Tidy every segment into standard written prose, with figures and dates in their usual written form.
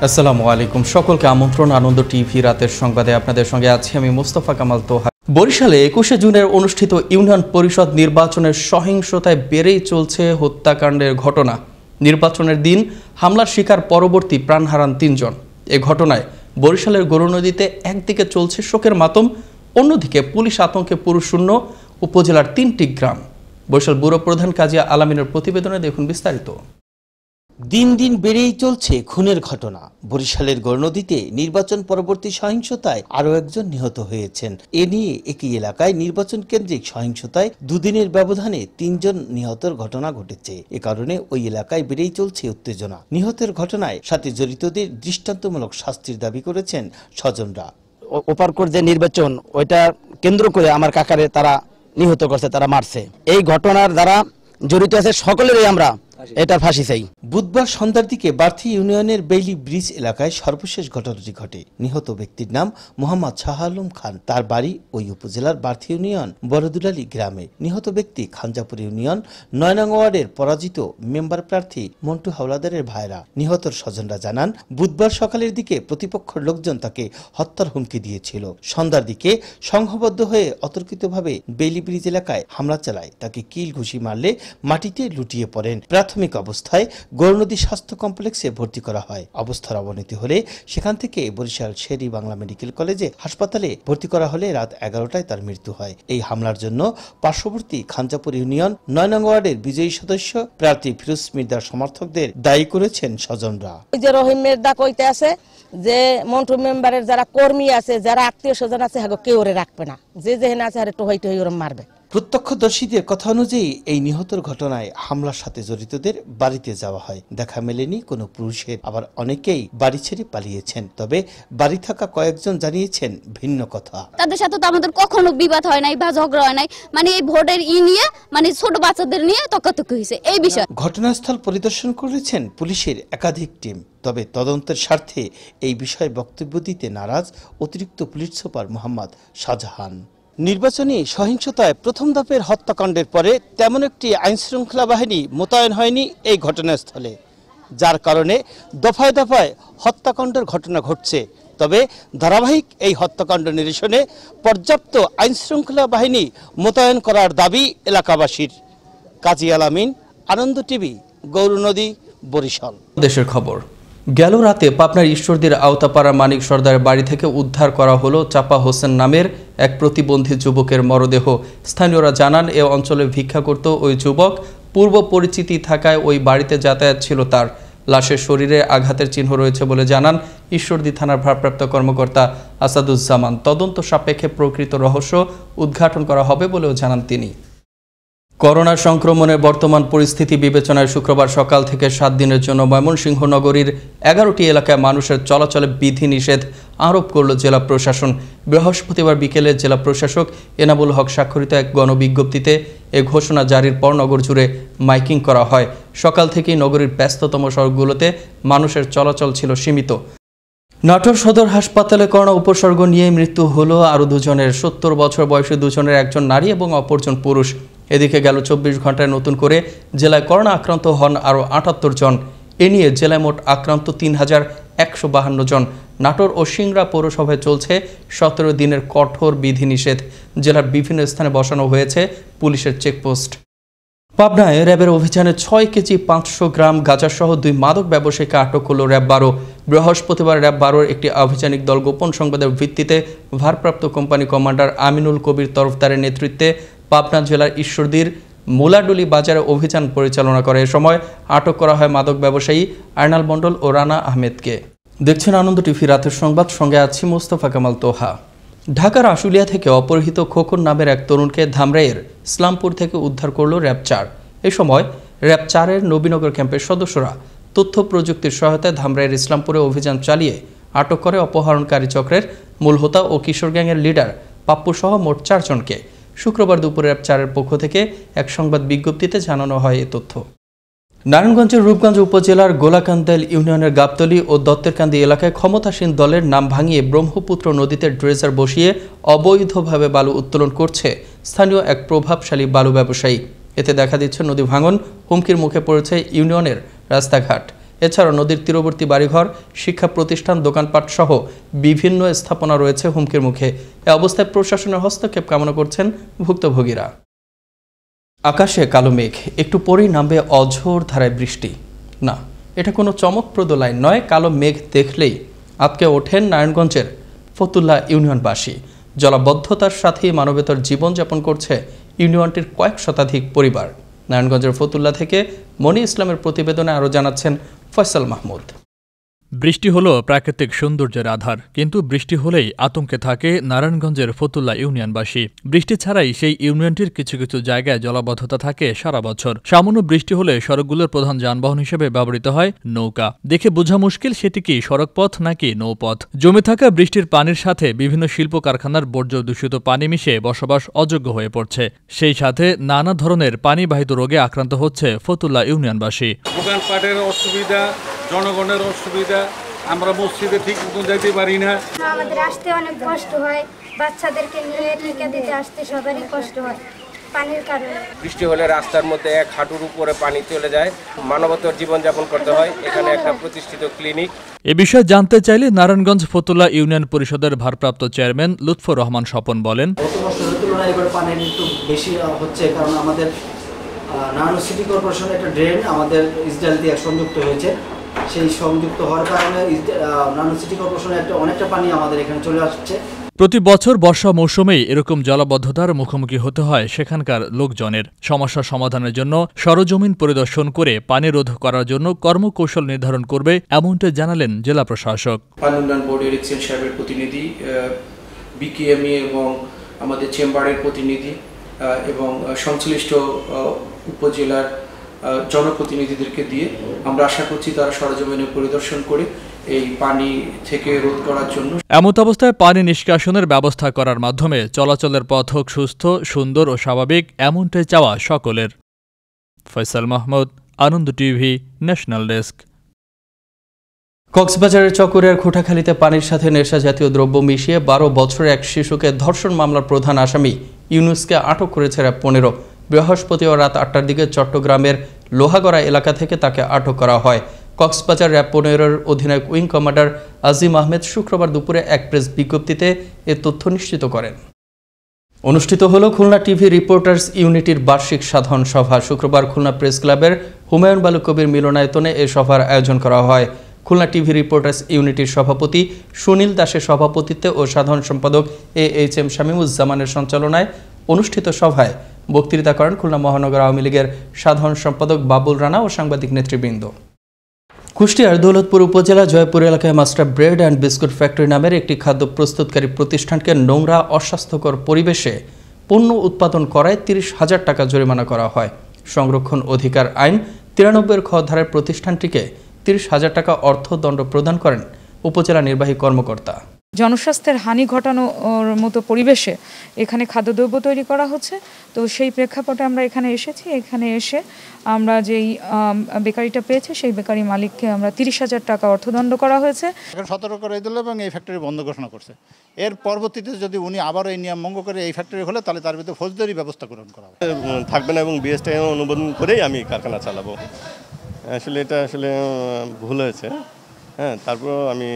আসসালামু আলাইকুম সকলকে আমন্ত্রণ আনন্দ টিভি রাতের সংবাদে আপনাদের সঙ্গে আছি আমি মোস্তফা কামাল তোহা। বরিশালে 21শে জুনের অনুষ্ঠিত ইউনিয়ন পরিষদ নির্বাচনের সহিংসতায় বেড়েই চলছে হত্যাকাণ্ডের ঘটনা। নির্বাচনের দিন হামলার শিকার পরবর্তী প্রাণ হারান ৩ জন। এ ঘটনায় বরিশালের গরুনদীতে একদিকে চলছে শোকের মাতম, অন্যদিকে পুলিশ আতঙ্কে পুরুষশূন্য উপজেলার ৩টি গ্রাম। বরিশাল ব্যুরো প্রধান কাজী আলামিনের প্রতিবেদনে দেখুন বিস্তারিত। দিন দিন বেড়েই চলছে খুনের ঘটনা। বরিশালের গরুনদীতে নির্বাচন পরবর্তী সহিংসতায় আরও একজন নিহত হয়েছেন। এ নিয়ে একই এলাকায় নির্বাচন কেন্দ্রিক সহিংসতায় দুদিনের ব্যবধানে ৩ জন নিহতের ঘটনা ঘটেছে। এ কারণে ওই এলাকায় বেড়েই চলছে উত্তেজনা। নিহতের ঘটনায় সাথে জড়িতদের দৃষ্টান্তমূলক শাস্তির দাবি করেছেন স্বজনরা। ওপারকোট যে নির্বাচন ওইটা কেন্দ্র করে আমার কাকারে তারা নিহত করছে, তারা মারছে। এই ঘটনার দ্বারা জড়িত আছে সকলেরই আমরা এটা ফাঁসি চাই। বুধবার সন্ধ্যার দিকে বার্থি ইউনিয়নের বেইলি ব্রিজ এলাকায় সর্বশেষ ঘটনাটি ঘটে। নিহত ব্যক্তির নাম মোহাম্মদ শাহ আলম খান। তার বাড়ি ওই উপজেলার বার্থি ইউনিয়ন বড়দুলালি গ্রামে। নিহত ব্যক্তি খানজাপুর ইউনিয়ন ৯ নং ওয়ার্ডের পরাজিত মেম্বার প্রার্থী মন্টু হাওলাদারের ভাইরা। নিহতর স্বজনরা জানান, বুধবার সকালের দিকে প্রতিপক্ষের লোকজন তাকে হত্যার হুমকি দিয়েছিল। সন্ধ্যার দিকে সংঘবদ্ধ হয়ে অতর্কিতভাবে বেইলি ব্রিজ এলাকায় হামলা চালায়। তাকে কিল ঘুষি মারলে মাটিতে লুটিয়ে পড়েন। প্রাথমিক অবস্থায় গরুনদী স্বাস্থ্য কমপ্লেক্সে ভর্তি করা হয়। অবস্থার অবনতি হলে সেখান থেকে বরিশাল শেরি বাংলা মেডিকেল কলেজে হাসপাতালে ভর্তি করা হলে রাত 11টায় তার মৃত্যু হয়। এই হামলার জন্য পার্শ্ববর্তী খানজাপুর ইউনিয়ন ৯ নং ওয়ার্ডের বিজয়ী সদস্য প্রার্থী ফিরোজ মির্জার সমর্থকদের দায়ী করেছেন স্বজনরা। ওই যে রহিম মির্জা কইতে আছে যে মন্টু মেম্বারের যারা কর্মী আছে, যারা আত্মীয় স্বজন আছে, কেউ ওরে রাখবে না, যে যেখানে আছে আর টোহাই টোহাই ওরা মারবে। প্রত্যক্ষদর্শীদের কথা অনুযায়ী এই নিহতর ঘটনায় হামলার সাথে জড়িতদের বাড়িতে যাওয়া হয়। দেখা মেলেনি কোনো পুরুষের, আবার অনেকেই বাড়ি ছেড়ে পালিয়েছেন। তবে বাড়ি থাকা কয়েকজন জানিয়েছেন ভিন্ন কথা। তাদের সাথে তো আমাদের কখনো বিবাদ হয় নাই বা ঝগড়া হয় নাই, মানে এই ভোটের নিয়ে মানে ছোট বাচ্চাদের নিয়ে তর্কাতর্কি হয়েছে এই বিষয়। ঘটনাস্থল পরিদর্শন করেছেন পুলিশের একাধিক টিম। তবে তদন্তের স্বার্থে এই বিষয়ে বক্তব্য দিতে নারাজ অতিরিক্ত পুলিশ সুপার মোহাম্মদ শাহজাহান। নির্বাচনী সহিংসতায় প্রথম ধাপের হত্যাকাণ্ডের পরে তেমন একটি আইনশৃঙ্খলা বাহিনী মোতায়েন হয়নি এই ঘটনাস্থলে, যার কারণে দফায় দফায় হত্যাকাণ্ডের ঘটনা ঘটছে। তবে ধারাবাহিক এই হত্যাকাণ্ড নিরসনে পর্যাপ্ত আইনশৃঙ্খলা বাহিনী মোতায়েন করার দাবি এলাকাবাসীর। কাজী আলামিন, আনন্দ টিভি, গৌরনদী, বরিশাল। দেশের খবর। গেল রাতে পাবনার ঈশ্বরদীর আওতাপাড়া মানিক সর্দারের বাড়ি থেকে উদ্ধার করা হলো চাপা হোসেন নামের এক প্রতিবন্ধী যুবকের মরদেহ। স্থানীয়রা জানান, এ অঞ্চলে ভিক্ষা করত ওই যুবক। পূর্ব পরিচিতি থাকায় ওই বাড়িতে যাতায়াত ছিল তার। লাশের শরীরে আঘাতের চিহ্ন রয়েছে বলে জানান ঈশ্বরদী থানার ভারপ্রাপ্ত কর্মকর্তা আসাদুজ্জামান। তদন্ত সাপেক্ষে প্রকৃত রহস্য উদ্ঘাটন করা হবে বলেও জানান তিনি। করোনা সংক্রমণের বর্তমান পরিস্থিতি বিবেচনায় শুক্রবার সকাল থেকে 7 দিনের জন্য ময়মনসিংহ নগরীর 11টি এলাকায় মানুষের চলাচলে বিধিনিষেধ আরোপ করল জেলা প্রশাসন। বৃহস্পতিবার বিকেলে জেলা প্রশাসক এনামুল হক স্বাক্ষরিত এক গণবিজ্ঞপ্তিতে এ ঘোষণা জারির পর নগর জুড়ে মাইকিং করা হয়। সকাল থেকেই নগরীর ব্যস্ততম সড়কগুলোতে মানুষের চলাচল ছিল সীমিত। নাটোর সদর হাসপাতালে করোনা উপসর্গ নিয়ে মৃত্যু হলো আরও 2 জনের। 70 বছর বয়সী 2 জনের, একজন নারী এবং অপরজন পুরুষ। এদিকে গেল 24 ঘন্টায় নতুন করে জেলায় করোনা আক্রান্ত হন আরও 78 জন। এ নিয়ে জেলায় মোট আক্রান্ত 3152 জন। নাটোর ও সিংড়া পৌরসভায় চলছে 17 দিনের কঠোর বিধিনিষেধ। জেলার বিভিন্ন স্থানে বসানো হয়েছে পুলিশের চেকপোস্ট। পাবনায় র্যাবের অভিযানে 6 কেজি 500 গ্রাম গাঁজাসহ 2 মাদক ব্যবসায়ীকে আটক করল র্যাব 12। বৃহস্পতিবার র্যাব 12-র একটি আভিযানিক দল গোপন সংবাদের ভিত্তিতে ভারপ্রাপ্ত কোম্পানি কমান্ডার আমিনুল কবির তরফদারের নেতৃত্বে পাবনা জেলার ঈশ্বরদীর মোলাডুলি বাজারে অভিযান পরিচালনা করে। এ সময় আটক করা হয় মাদক ব্যবসায়ী আর্নাল মণ্ডল ও রানা আহমেদকে। দেখছেন আনন্দ টিভি রাতের সংবাদ, সঙ্গে আছি মোস্তফা কামাল তোহা। ঢাকার আশুলিয়া থেকে অপহৃত খোকন নামের এক তরুণকে ধামরাইয়ের ইসলামপুর থেকে উদ্ধার করল র্যাব 4। এ সময় র্যাব 4-এর নবীনগর ক্যাম্পের সদস্যরা তথ্য প্রযুক্তির সহায়তায় ধামরাইয়ের ইসলামপুরে অভিযান চালিয়ে আটক করে অপহরণকারী চক্রের মূল হোতা ও কিশোর গ্যাংয়ের লিডার পাপ্পু সহ মোট 4 জনকে। শুক্রবার দুপুরে র্যাব 4-এর পক্ষ থেকে এক সংবাদ বিজ্ঞপ্তিতে জানানো হয় এ তথ্য। নারায়ণগঞ্জের রূপগঞ্জ উপজেলার গোলাকান্দাইল ইউনিয়নের গাবতলী ও দত্তেরকান্দি এলাকায় ক্ষমতাসীন দলের নাম ভাঙিয়ে ব্রহ্মপুত্র নদীতে ড্রেজার বসিয়ে অবৈধভাবে বালু উত্তোলন করছে স্থানীয় এক প্রভাবশালী বালু ব্যবসায়ী। এতে দেখা দিচ্ছে নদী ভাঙন, হুমকির মুখে পড়েছে ইউনিয়নের রাস্তাঘাট। এছাড়াও নদীর তীরবর্তী বাড়িঘর, শিক্ষা প্রতিষ্ঠান, দোকানপাট সহ বিভিন্ন স্থাপনা রয়েছে হুমকির মুখে। এ অবস্থায় প্রশাসনের হস্তক্ষেপ কামনা করছেন ভুক্তভোগীরা। আকাশে কালো মেঘ, একটু পরেই নামবে অঝোর ধারায় বৃষ্টি। না, এটা কোনো চমকপ্রদ লাইন নয়। কালো মেঘ দেখলেই আটকে ওঠেন নারায়ণগঞ্জের ফতুল্লা ইউনিয়নবাসী। জলাবদ্ধতার সাথেই মানবেতর জীবনযাপন করছে ইউনিয়নটির কয়েক শতাধিক পরিবার। নারায়ণগঞ্জের ফতুল্লা থেকে মনি ইসলামের প্রতিবেদনে আরও জানাচ্ছেন ফয়সাল মাহমুদ। বৃষ্টি হলো প্রাকৃতিক সৌন্দর্যের আধার, কিন্তু বৃষ্টি হলেই আতঙ্কে থাকে নারায়ণগঞ্জের ফতুল্লা ইউনিয়নবাসী। বৃষ্টি ছাড়াই সেই ইউনিয়নটির কিছু কিছু জায়গায় জলাবদ্ধতা থাকে সারা বছর। সামান্য বৃষ্টি হলে সড়কগুলোর প্রধান যানবাহন হিসেবে ব্যবহৃত হয় নৌকা। দেখে বোঝা মুশকিল সেটি কি সড়কপথ নাকি নৌপথ। জমে থাকা বৃষ্টির পানির সাথে বিভিন্ন শিল্প কারখানার বর্জ্য দূষিত পানি মিশে বসবাস অযোগ্য হয়ে পড়ছে। সেই সাথে নানা ধরনের পানিবাহিত রোগে আক্রান্ত হচ্ছে ফতুল্লা ইউনিয়নবাসী। দোকানপাটের অসুবিধা, জনগণের অসুবিধা, আমরা মসজিদে ঠিক মতো যাইতে পারি না। আমাদের আসতে অনেক কষ্ট হয়, বাচ্চাদেরকে নিয়ে টিকা দিতে আসতে সবারই কষ্ট হয় পানির কারণে। বৃষ্টি হলে রাস্তার মধ্যে এক হাঁটুর উপরে পানি চলে যায়, মানবতার জীবনযাপন করতে হয়। এখানে একটা প্রতিষ্ঠিত ক্লিনিক। এ বিষয়ে জানতে চাইলে নারায়ণগঞ্জ ফতুল্লা ইউনিয়ন পরিষদের ভারপ্রাপ্ত চেয়ারম্যান লুৎফর রহমান স্বপন বলেন, গত বছরের তুলনায় এবার পানির একটু বেশি হচ্ছে, কারণ আমাদের নারায়ণ সিটি কর্পোরেশনের একটা ড্রেন আমাদের ইসরায়েল দিয়ে সংযুক্ত হয়েছে। সেই সংযুক্ত হওয়ার কারণে নারায়ণ সিটি কর্পোরেশনের অনেকটা পানি আমাদের এখানে চলে আসছে। প্রতি বছর বর্ষা মৌসুমেই এরকম জলাবদ্ধতার মুখোমুখি হতে হয় সেখানকার লোকজনের। সমস্যা সমাধানের জন্য সরজমিন পরিদর্শন করে পানি রোধ করার জন্য কর্মকৌশল নির্ধারণ করবে, এমনটা জানালেন জেলা প্রশাসক। পানি উন্নয়ন বোর্ডের এক্সেন সাহেবের প্রতিনিধি, বিকেএমই এবং আমাদের চেম্বারের প্রতিনিধি এবং সংশ্লিষ্ট উপজেলার জনপ্রতিনিধিদেরকে দিয়ে আমরা আশা করছি তারা সরজমিনে পরিদর্শন করে এই পানি থেকে রোধ করার জন্য। এমত অবস্থায় পানি নিষ্কাশনের ব্যবস্থা করার মাধ্যমে চলাচলের পথ হোক সুস্থ, সুন্দর ও স্বাভাবিক, এমনটাই চাওয়া সকলের। ফয়সাল মাহমুদ, আনন্দ টিভি, ন্যাশনাল ডেস্ক। কক্সবাজারের চকরিয়ার খুঁটাখালীতে পানির সাথে নেশা জাতীয় দ্রব্য মিশিয়ে 12 বছরের এক শিশুকে ধর্ষণ মামলার প্রধান আসামি ইউনুসকে আটক করেছে র্যাব 15। বৃহস্পতিবার রাত 8টার দিকে চট্টগ্রামের লোহাগড়া এলাকা থেকে তাকে আটক করা হয়। কক্সবাজার র্যাব 15-এর অধিনায়ক উইং কমান্ডার আজিম আহমেদ শুক্রবার দুপুরে এক প্রেস বিজ্ঞপ্তিতে এ তথ্য নিশ্চিত করেন। অনুষ্ঠিত হল খুলনা টিভি রিপোর্টার্স ইউনিটির বার্ষিক সাধারণ সভা। শুক্রবার খুলনা প্রেস ক্লাবের হুমায়ুন বালু কবির মিলনায়তনে এ সভার আয়োজন করা হয়। খুলনা টিভি রিপোর্টার্স ইউনিটির সভাপতি সুনীল দাসের সভাপতিত্বে ও সাধারণ সম্পাদক AHM শামীমুজ্জামানের সঞ্চালনায় অনুষ্ঠিত সভায় বক্তৃতা করেন খুলনা মহানগর আওয়ামী লীগের সাধারণ সম্পাদক বাবুল রানা ও সাংবাদিক নেতৃবৃন্দ। কুষ্টিয়ার দৌলতপুর উপজেলা জয়পুর এলাকায় master bread and biscuit factory নামের একটি খাদ্য প্রস্তুতকারী প্রতিষ্ঠানকে নোংরা, অস্বাস্থ্যকর পরিবেশে পণ্য উৎপাদন করায় 30,000 টাকা জরিমানা করা হয়। সংরক্ষণ অধিকার আইন 93-এর খ ধারায় প্রতিষ্ঠানটিকে 30,000 টাকা অর্থদণ্ড প্রদান করেন উপজেলা নির্বাহী কর্মকর্তা। জনস্বাস্থ্যের হানি ঘটানোর মতো পরিবেশে এখানে খাদ্যদ্রব্য তৈরি করা হচ্ছে, তো সেই প্রেক্ষাপটে আমরা এখানে এসেছি। এখানে এসে আমরা যেই বেকারিটা পেয়েছি সেই বেকারি মালিককে আমরা 30,000 টাকা অর্থদণ্ড করা হয়েছে। এখন সতর্ক করে দিল এবং এই ফ্যাক্টরি বন্ধ ঘোষণা করছে। এর পরবর্তীতে যদি উনি আবার এই নিয়ম ভঙ্গ করে এই ফ্যাক্টরি হলে তাহলে তার বিরুদ্ধে ফৌজদারি ব্যবস্থা গ্রহণ করা হবে থাকবে না এবং বিএসটি অনুমোদন করেই আমি কারখানা চালাবো। আসলে এটা আসলে ভুল হয়েছে, হ্যাঁ। তারপর আমি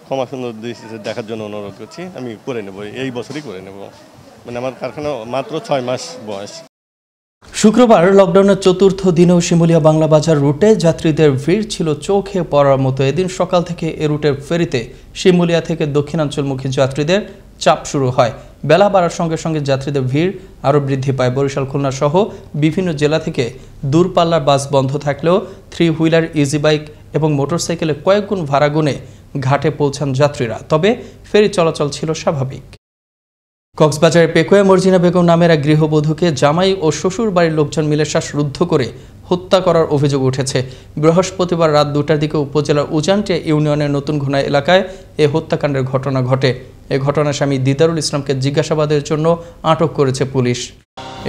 ক্ষমা সুন্দর দৃষ্টিতে দেখার জন্য অনুরোধ করছি। আমি করে নেব, এই বছরই করে নেব। মানে আমার কারখানা মাত্র 6 মাস বয়স। শুক্রবার লকডাউনের চতুর্থ দিনেও শিমুলিয়া বাংলা বাজার রুটে যাত্রীদের ভিড় ছিল চোখে পড়ার মতো। এদিন সকাল থেকে এ রুটের ফেরিতে শিমুলিয়া থেকে দক্ষিণাঞ্চলমুখী যাত্রীদের চাপ শুরু হয়। বেলা বাড়ার সঙ্গে সঙ্গে যাত্রীদের ভিড় আরও বৃদ্ধি পায়। বরিশাল, খুলনা সহ বিভিন্ন জেলা থেকে দূরপাল্লার বাস বন্ধ থাকলেও 3 হুইলার, ইজি বাইক এবং মোটরসাইকেলে কয়েক গুণ ভাড়া গুনে ঘাটে পৌঁছান যাত্রীরা। তবে ফেরি চলাচল ছিল স্বাভাবিক। কক্সবাজারের পেকুয়া মর্জিনা বেগম নামের এক গৃহবধূকে জামাই ও শ্বশুর বাড়ির লোকজন মিলে শ্বাসরুদ্ধ করে হত্যা করার অভিযোগ উঠেছে। বৃহস্পতিবার রাত 2টার দিকে উপজেলার উজানটিয়া ইউনিয়নের নতুন ঘোনা এলাকায় এ হত্যাকাণ্ডের ঘটনা ঘটে। এ ঘটনার স্বামী দিদারুল ইসলামকে জিজ্ঞাসাবাদের জন্য আটক করেছে পুলিশ।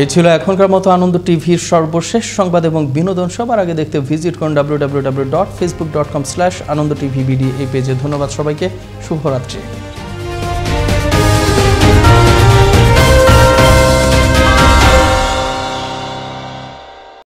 এই ছিল এখনকার মতো আনন্দ টিভির সর্বশেষ সংবাদ এবং বিনোদন। সবার আগে দেখতে ভিজিট করুন www.facebook.com/anandotv এই পেজে। ধন্যবাদ সবাইকে, শুভরাত্রি।